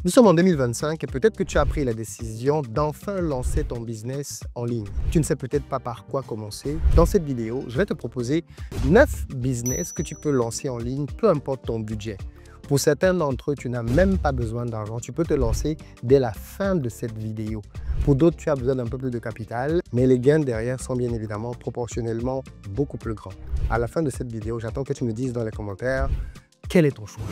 Nous sommes en 2025 et peut-être que tu as pris la décision d'enfin lancer ton business en ligne. Tu ne sais peut-être pas par quoi commencer. Dans cette vidéo, je vais te proposer 9 business que tu peux lancer en ligne, peu importe ton budget. Pour certains d'entre eux, tu n'as même pas besoin d'argent. Tu peux te lancer dès la fin de cette vidéo. Pour d'autres, tu as besoin d'un peu plus de capital, mais les gains derrière sont bien évidemment proportionnellement beaucoup plus grands. À la fin de cette vidéo, j'attends que tu me dises dans les commentaires quel est ton choix.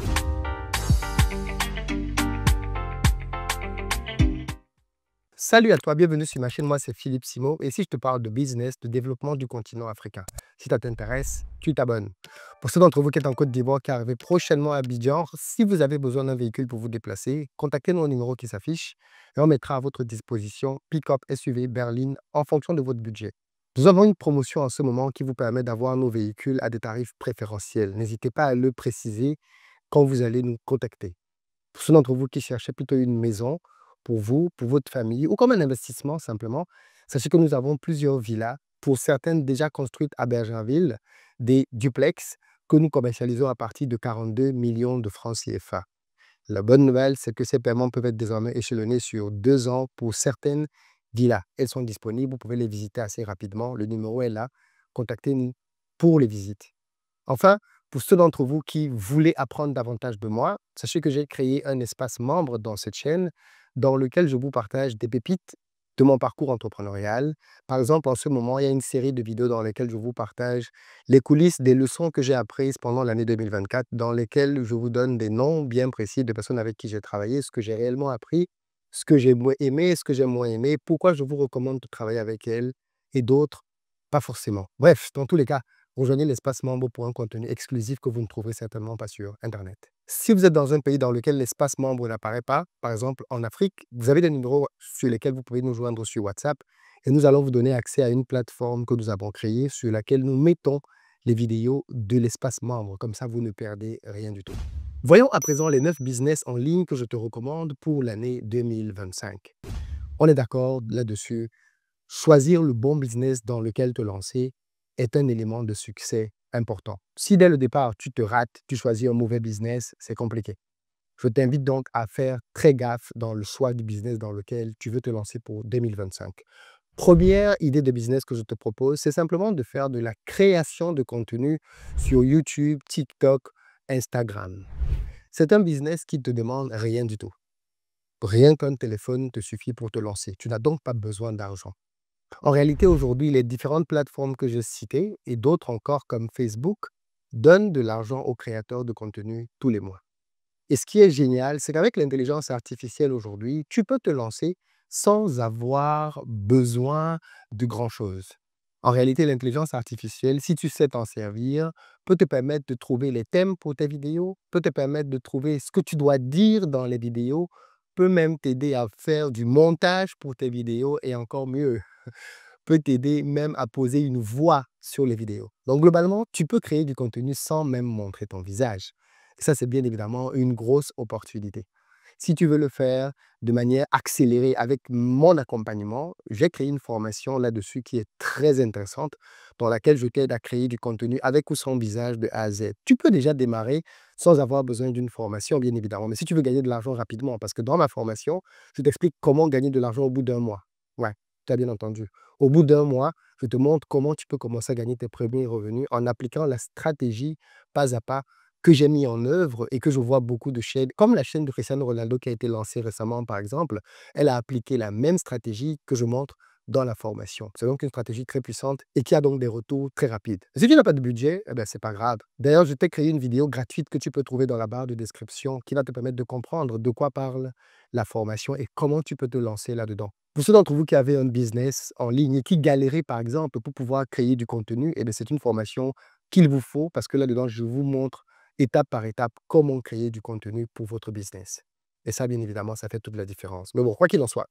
Salut à toi, bienvenue sur ma chaîne, moi c'est Philippe Simo et ici je te parle de business, de développement du continent africain. Si ça t'intéresse, tu t'abonnes. Pour ceux d'entre vous qui êtes en Côte d'Ivoire, qui arrivent prochainement à Abidjan, si vous avez besoin d'un véhicule pour vous déplacer, contactez-nous au numéro qui s'affiche et on mettra à votre disposition pick-up, SUV, berline en fonction de votre budget. Nous avons une promotion en ce moment qui vous permet d'avoir nos véhicules à des tarifs préférentiels. N'hésitez pas à le préciser quand vous allez nous contacter. Pour ceux d'entre vous qui cherchaient plutôt une maison pour vous, pour votre famille ou comme un investissement simplement, sachez que nous avons plusieurs villas, pour certaines déjà construites à Bergenville, des duplex que nous commercialisons à partir de 42 millions de francs CFA. La bonne nouvelle, c'est que ces paiements peuvent être désormais échelonnés sur 2 ans pour certaines villas. Elles sont disponibles, vous pouvez les visiter assez rapidement. Le numéro est là. Contactez-nous pour les visites. Enfin, pour ceux d'entre vous qui voulaient apprendre davantage de moi, sachez que j'ai créé un espace membre dans cette chaîne dans lequel je vous partage des pépites de mon parcours entrepreneurial. Par exemple, en ce moment, il y a une série de vidéos dans lesquelles je vous partage les coulisses des leçons que j'ai apprises pendant l'année 2024, dans lesquelles je vous donne des noms bien précis de personnes avec qui j'ai travaillé, ce que j'ai réellement appris, ce que j'ai aimé, ce que j'ai moins aimé, pourquoi je vous recommande de travailler avec elles et d'autres, pas forcément. Bref, dans tous les cas, rejoignez l'espace membre pour un contenu exclusif que vous ne trouverez certainement pas sur Internet. Si vous êtes dans un pays dans lequel l'espace membre n'apparaît pas, par exemple en Afrique, vous avez des numéros sur lesquels vous pouvez nous joindre sur WhatsApp et nous allons vous donner accès à une plateforme que nous avons créée sur laquelle nous mettons les vidéos de l'espace membre. Comme ça, vous ne perdez rien du tout. Voyons à présent les 9 business en ligne que je te recommande pour l'année 2025. On est d'accord là-dessus. Choisir le bon business dans lequel te lancer est un élément de succès important. Si dès le départ, tu te rates, tu choisis un mauvais business, c'est compliqué. Je t'invite donc à faire très gaffe dans le choix du business dans lequel tu veux te lancer pour 2025. Première idée de business que je te propose, c'est simplement de faire de la création de contenu sur YouTube, TikTok, Instagram. C'est un business qui ne te demande rien du tout. Rien qu'un téléphone te suffit pour te lancer. Tu n'as donc pas besoin d'argent. En réalité, aujourd'hui, les différentes plateformes que je citais et d'autres encore comme Facebook donnent de l'argent aux créateurs de contenu tous les mois. Et ce qui est génial, c'est qu'avec l'intelligence artificielle aujourd'hui, tu peux te lancer sans avoir besoin de grand-chose. En réalité, l'intelligence artificielle, si tu sais t'en servir, peut te permettre de trouver les thèmes pour tes vidéos, peut te permettre de trouver ce que tu dois dire dans les vidéos, peut même t'aider à faire du montage pour tes vidéos et encore mieux, peut t'aider même à poser une voix sur les vidéos. Donc globalement, tu peux créer du contenu sans même montrer ton visage. Et ça, c'est bien évidemment une grosse opportunité. Si tu veux le faire de manière accélérée avec mon accompagnement, j'ai créé une formation là-dessus qui est très intéressante, dans laquelle je t'aide à créer du contenu avec ou sans visage de A à Z. Tu peux déjà démarrer sans avoir besoin d'une formation, bien évidemment. Mais si tu veux gagner de l'argent rapidement, parce que dans ma formation, je t'explique comment gagner de l'argent au bout d'un mois. Ouais, tu as bien entendu. Au bout d'un mois, je te montre comment tu peux commencer à gagner tes premiers revenus en appliquant la stratégie pas à pas que j'ai mis en œuvre et que je vois beaucoup de chaînes, comme la chaîne de Cristiano Ronaldo qui a été lancée récemment, par exemple, elle a appliqué la même stratégie que je montre dans la formation. C'est donc une stratégie très puissante et qui a donc des retours très rapides. Si tu n'as pas de budget, eh ben, c'est pas grave. D'ailleurs, je t'ai créé une vidéo gratuite que tu peux trouver dans la barre de description qui va te permettre de comprendre de quoi parle la formation et comment tu peux te lancer là-dedans. Pour ceux d'entre vous qui avaient un business en ligne et qui galéraient, par exemple, pour pouvoir créer du contenu, eh bien, c'est une formation qu'il vous faut parce que là-dedans, je vous montre étape par étape comment créer du contenu pour votre business. Et ça, bien évidemment, ça fait toute la différence. Mais bon, quoi qu'il en soit,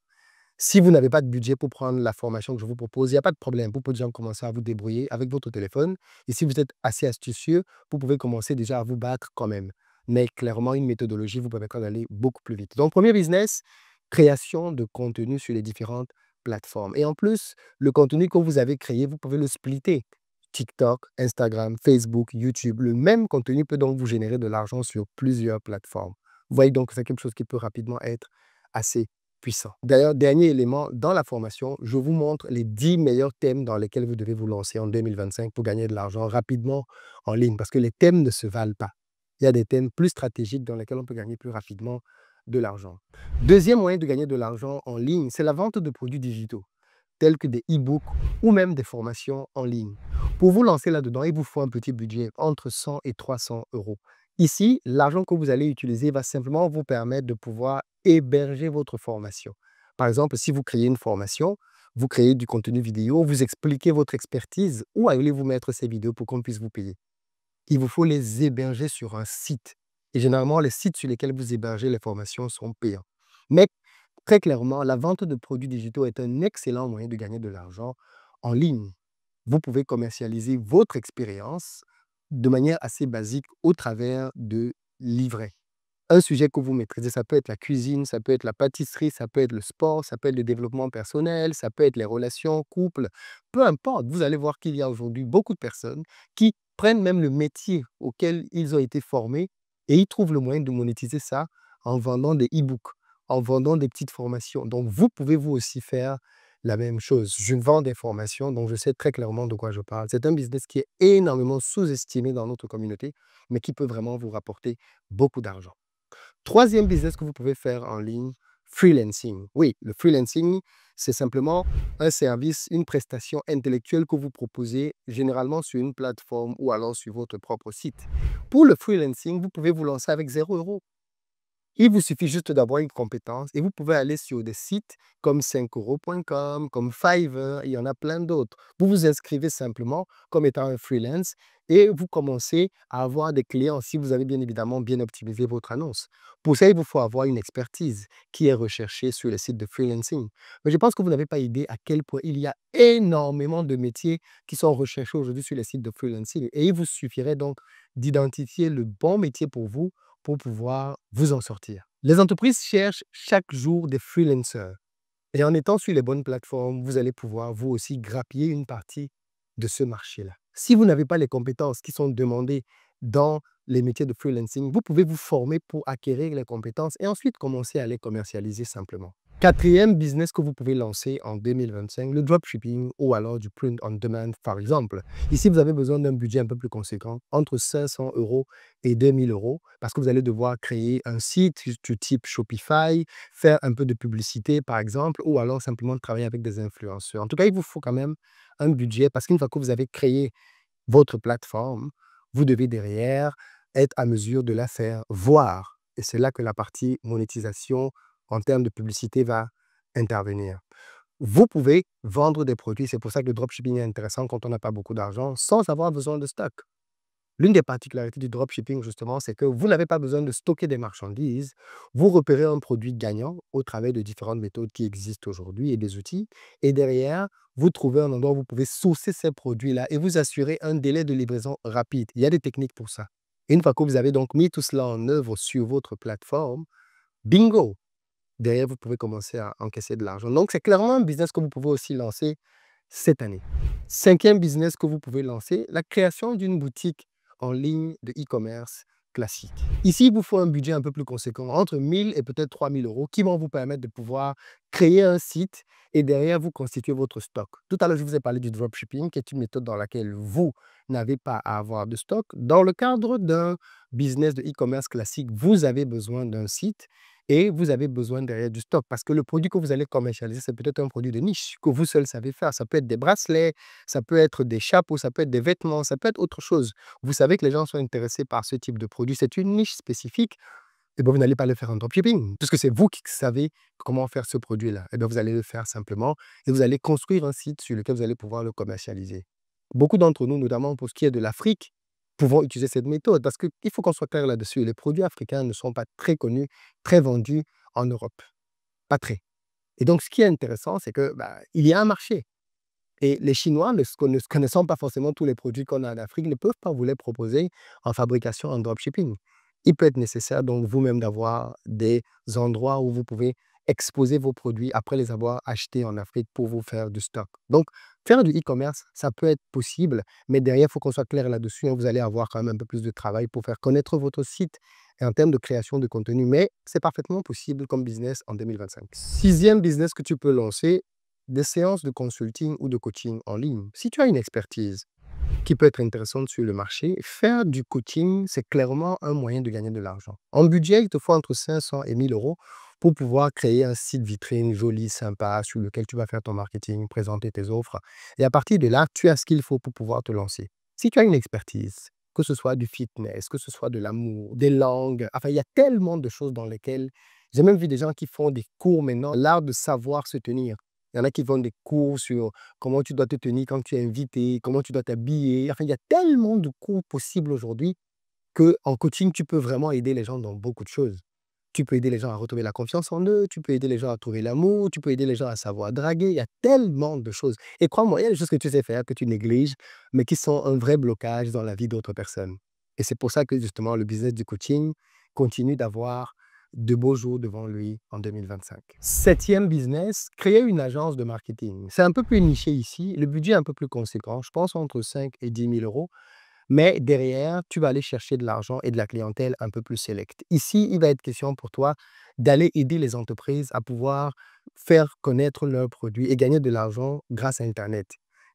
si vous n'avez pas de budget pour prendre la formation que je vous propose, il n'y a pas de problème. Vous pouvez déjà commencer à vous débrouiller avec votre téléphone. Et si vous êtes assez astucieux, vous pouvez commencer déjà à vous battre quand même. Mais clairement, une méthodologie vous permettra d'aller beaucoup plus vite. Donc, premier business, création de contenu sur les différentes plateformes. Et en plus, le contenu que vous avez créé, vous pouvez le splitter. TikTok, Instagram, Facebook, YouTube. Le même contenu peut donc vous générer de l'argent sur plusieurs plateformes. Vous voyez donc que c'est quelque chose qui peut rapidement être assez puissant. D'ailleurs, dernier élément, dans la formation, je vous montre les 10 meilleurs thèmes dans lesquels vous devez vous lancer en 2025 pour gagner de l'argent rapidement en ligne, parce que les thèmes ne se valent pas. Il y a des thèmes plus stratégiques dans lesquels on peut gagner plus rapidement de l'argent. Deuxième moyen de gagner de l'argent en ligne, c'est la vente de produits digitaux, tels que des e-books ou même des formations en ligne. Pour vous lancer là-dedans, il vous faut un petit budget entre 100 et 300 euros. Ici, l'argent que vous allez utiliser va simplement vous permettre de pouvoir héberger votre formation. Par exemple, si vous créez une formation, vous créez du contenu vidéo, vous expliquez votre expertise, où allez-vous mettre ces vidéos pour qu'on puisse vous payer? Il vous faut les héberger sur un site. Et généralement, les sites sur lesquels vous hébergez les formations sont payants. Mais très clairement, la vente de produits digitaux est un excellent moyen de gagner de l'argent en ligne. Vous pouvez commercialiser votre expérience de manière assez basique au travers de livrets. Un sujet que vous maîtrisez, ça peut être la cuisine, ça peut être la pâtisserie, ça peut être le sport, ça peut être le développement personnel, ça peut être les relations, couple, peu importe. Vous allez voir qu'il y a aujourd'hui beaucoup de personnes qui prennent même le métier auquel ils ont été formés et ils trouvent le moyen de monétiser ça en vendant des e-books, en vendant des petites formations. Donc, vous pouvez vous aussi faire la même chose. Je vends des formations, donc je sais très clairement de quoi je parle. C'est un business qui est énormément sous-estimé dans notre communauté, mais qui peut vraiment vous rapporter beaucoup d'argent. Troisième business que vous pouvez faire en ligne, freelancing. Oui, le freelancing, c'est simplement un service, une prestation intellectuelle que vous proposez généralement sur une plateforme ou alors sur votre propre site. Pour le freelancing, vous pouvez vous lancer avec 0 euros. Il vous suffit juste d'avoir une compétence et vous pouvez aller sur des sites comme 5euros.com, comme Fiverr, il y en a plein d'autres. Vous vous inscrivez simplement comme étant un freelance et vous commencez à avoir des clients si vous avez bien évidemment bien optimisé votre annonce. Pour ça, il vous faut avoir une expertise qui est recherchée sur les sites de freelancing. Mais je pense que vous n'avez pas idée à quel point il y a énormément de métiers qui sont recherchés aujourd'hui sur les sites de freelancing. Et il vous suffirait donc d'identifier le bon métier pour pouvoir vous en sortir. Les entreprises cherchent chaque jour des freelancers. Et en étant sur les bonnes plateformes, vous allez pouvoir vous aussi grappiller une partie de ce marché-là. Si vous n'avez pas les compétences qui sont demandées dans les métiers de freelancing, vous pouvez vous former pour acquérir les compétences et ensuite commencer à les commercialiser simplement. Quatrième business que vous pouvez lancer en 2025, le dropshipping ou alors du print on demand par exemple. Ici, vous avez besoin d'un budget un peu plus conséquent, entre 500 euros et 2000 euros, parce que vous allez devoir créer un site du type Shopify, faire un peu de publicité par exemple, ou alors simplement travailler avec des influenceurs. En tout cas, il vous faut quand même un budget parce qu'une fois que vous avez créé votre plateforme, vous devez derrière être à mesure de la faire voir. Et c'est là que la partie monétisation en termes de publicité va intervenir. Vous pouvez vendre des produits, c'est pour ça que le dropshipping est intéressant quand on n'a pas beaucoup d'argent, sans avoir besoin de stock. L'une des particularités du dropshipping, justement, c'est que vous n'avez pas besoin de stocker des marchandises. Vous repérez un produit gagnant au travers de différentes méthodes qui existent aujourd'hui et des outils. Et derrière, vous trouvez un endroit où vous pouvez sourcer ces produits-là et vous assurer un délai de livraison rapide. Il y a des techniques pour ça. Et une fois que vous avez donc mis tout cela en œuvre sur votre plateforme, bingo! Derrière, vous pouvez commencer à encaisser de l'argent. Donc, c'est clairement un business que vous pouvez aussi lancer cette année. Cinquième business que vous pouvez lancer, la création d'une boutique en ligne de e-commerce classique. Ici, il vous faut un budget un peu plus conséquent, entre 1000 et peut-être 3000 euros, qui vont vous permettre de pouvoir créer un site et derrière vous constituer votre stock. Tout à l'heure, je vous ai parlé du dropshipping, qui est une méthode dans laquelle vous n'avez pas à avoir de stock. Dans le cadre d'un business de e-commerce classique, vous avez besoin d'un site et vous avez besoin derrière du stock parce que le produit que vous allez commercialiser, c'est peut-être un produit de niche que vous seul savez faire. Ça peut être des bracelets, ça peut être des chapeaux, ça peut être des vêtements, ça peut être autre chose. Vous savez que les gens sont intéressés par ce type de produit. C'est une niche spécifique. Et bien, vous n'allez pas le faire en dropshipping, puisque c'est vous qui savez comment faire ce produit-là. Et bien, vous allez le faire simplement et vous allez construire un site sur lequel vous allez pouvoir le commercialiser. Beaucoup d'entre nous, notamment pour ce qui est de l'Afrique, pouvons utiliser cette méthode parce qu'il faut qu'on soit clair là-dessus. Les produits africains ne sont pas très connus, très vendus en Europe. Pas très. Et donc, ce qui est intéressant, c'est que il y a un marché. Et les Chinois, ne connaissant pas forcément tous les produits qu'on a en Afrique, ne peuvent pas vous les proposer en fabrication, en dropshipping. Il peut être nécessaire donc vous-même d'avoir des endroits où vous pouvez exposer vos produits après les avoir achetés en Afrique pour vous faire du stock. Donc, Faire du e-commerce, ça peut être possible, mais derrière, il faut qu'on soit clair là-dessus, hein. Vous allez avoir quand même un peu plus de travail pour faire connaître votre site et en termes de création de contenu, mais c'est parfaitement possible comme business en 2025. Sixième business que tu peux lancer, des séances de consulting ou de coaching en ligne. Si tu as une expertise qui peut être intéressante sur le marché, faire du coaching, c'est clairement un moyen de gagner de l'argent. En budget, il te faut entre 500 et 1000 euros pour pouvoir créer un site vitrine joli, sympa, sur lequel tu vas faire ton marketing, présenter tes offres. Et à partir de là, tu as ce qu'il faut pour pouvoir te lancer. Si tu as une expertise, que ce soit du fitness, que ce soit de l'amour, des langues, enfin, il y a tellement de choses dans lesquelles j'ai même vu des gens qui font des cours maintenant, l'art de savoir se tenir. Il y en a qui font des cours sur comment tu dois te tenir quand tu es invité, comment tu dois t'habiller. Enfin, il y a tellement de cours possibles aujourd'hui qu'en coaching, tu peux vraiment aider les gens dans beaucoup de choses. Tu peux aider les gens à retrouver la confiance en eux, tu peux aider les gens à trouver l'amour, tu peux aider les gens à savoir draguer. Il y a tellement de choses. Et crois-moi, il y a des choses que tu sais faire, que tu négliges, mais qui sont un vrai blocage dans la vie d'autres personnes. Et c'est pour ça que justement, le business du coaching continue d'avoir de beaux jours devant lui en 2025. Septième business, créer une agence de marketing. C'est un peu plus niché ici, le budget est un peu plus conséquent, je pense entre 5 et 10 000 euros. Mais derrière, tu vas aller chercher de l'argent et de la clientèle un peu plus sélecte. Ici, il va être question pour toi d'aller aider les entreprises à pouvoir faire connaître leurs produits et gagner de l'argent grâce à Internet.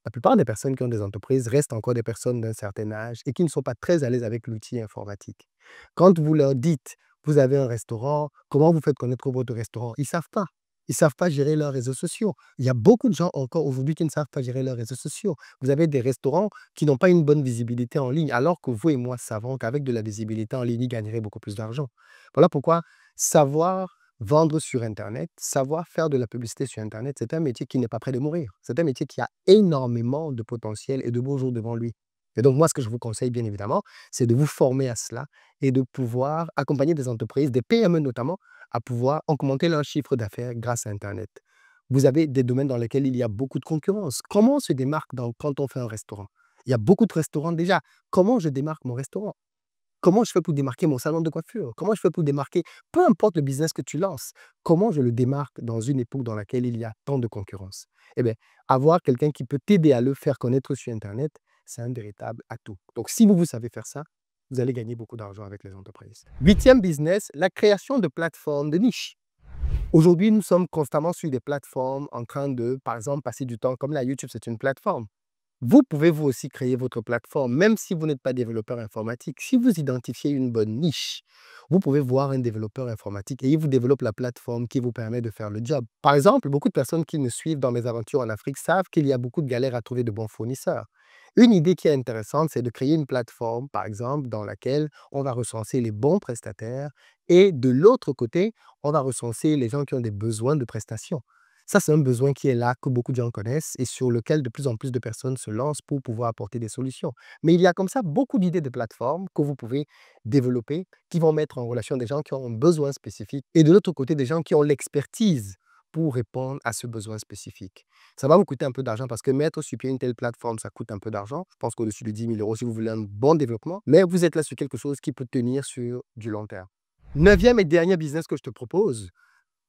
La plupart des personnes qui ont des entreprises restent encore des personnes d'un certain âge et qui ne sont pas très à l'aise avec l'outil informatique. Quand vous leur dites, vous avez un restaurant, comment vous faites connaître votre restaurant? Ils ne savent pas. Ils ne savent pas gérer leurs réseaux sociaux. Il y a beaucoup de gens encore aujourd'hui qui ne savent pas gérer leurs réseaux sociaux. Vous avez des restaurants qui n'ont pas une bonne visibilité en ligne, alors que vous et moi savons qu'avec de la visibilité en ligne, ils gagneraient beaucoup plus d'argent. Voilà pourquoi savoir vendre sur Internet, savoir faire de la publicité sur Internet, c'est un métier qui n'est pas prêt de mourir. C'est un métier qui a énormément de potentiel et de beaux jours devant lui. Et donc, moi, ce que je vous conseille, bien évidemment, c'est de vous former à cela et de pouvoir accompagner des entreprises, des PME notamment, à pouvoir augmenter leur chiffre d'affaires grâce à Internet. Vous avez des domaines dans lesquels il y a beaucoup de concurrence. Comment on se démarque quand on fait un restaurant? Il y a beaucoup de restaurants déjà. Comment je démarque mon restaurant? Comment je fais pour démarquer mon salon de coiffure? Comment je fais pour démarquer, peu importe le business que tu lances, comment je le démarque dans une époque dans laquelle il y a tant de concurrence? Eh bien, avoir quelqu'un qui peut t'aider à le faire connaître sur Internet, c'est un véritable atout. Donc, si vous savez faire ça, vous allez gagner beaucoup d'argent avec les entreprises. Huitième business, la création de plateformes de niche. Aujourd'hui, nous sommes constamment sur des plateformes en train de, par exemple, passer du temps, comme la YouTube, c'est une plateforme. Vous pouvez vous aussi créer votre plateforme, même si vous n'êtes pas développeur informatique. Si vous identifiez une bonne niche, vous pouvez voir un développeur informatique et il vous développe la plateforme qui vous permet de faire le job. Par exemple, beaucoup de personnes qui me suivent dans mes aventures en Afrique savent qu'il y a beaucoup de galères à trouver de bons fournisseurs. Une idée qui est intéressante, c'est de créer une plateforme, par exemple, dans laquelle on va recenser les bons prestataires et de l'autre côté, on va recenser les gens qui ont des besoins de prestations. Ça, c'est un besoin qui est là, que beaucoup de gens connaissent et sur lequel de plus en plus de personnes se lancent pour pouvoir apporter des solutions. Mais il y a comme ça beaucoup d'idées de plateformes que vous pouvez développer qui vont mettre en relation des gens qui ont un besoin spécifique et de l'autre côté, des gens qui ont l'expertise pour répondre à ce besoin spécifique. Ça va vous coûter un peu d'argent parce que mettre sur pied une telle plateforme, ça coûte un peu d'argent. Je pense qu'au-dessus de 10 000 euros si vous voulez un bon développement, mais vous êtes là sur quelque chose qui peut tenir sur du long terme. Neuvième et dernier business que je te propose,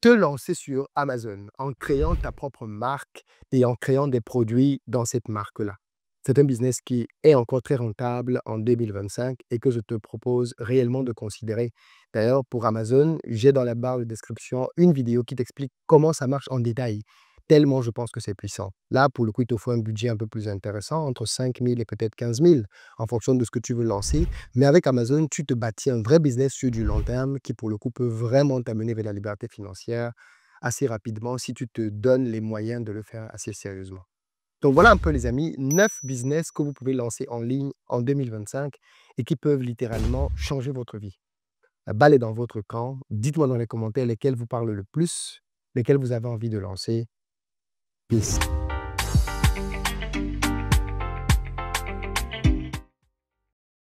te lancer sur Amazon en créant ta propre marque et en créant des produits dans cette marque-là. C'est un business qui est encore très rentable en 2025 et que je te propose réellement de considérer. D'ailleurs, pour Amazon, j'ai dans la barre de description une vidéo qui t'explique comment ça marche en détail, tellement je pense que c'est puissant. Là, pour le coup, il te faut un budget un peu plus intéressant, entre 5 000 et peut-être 15 000, en fonction de ce que tu veux lancer. Mais avec Amazon, tu te bâtis un vrai business sur du long terme qui, pour le coup, peut vraiment t'amener vers la liberté financière assez rapidement si tu te donnes les moyens de le faire assez sérieusement. Donc voilà un peu les amis, 9 business que vous pouvez lancer en ligne en 2025 et qui peuvent littéralement changer votre vie. La balle est dans votre camp. Dites-moi dans les commentaires lesquels vous parlent le plus, lesquels vous avez envie de lancer. Peace.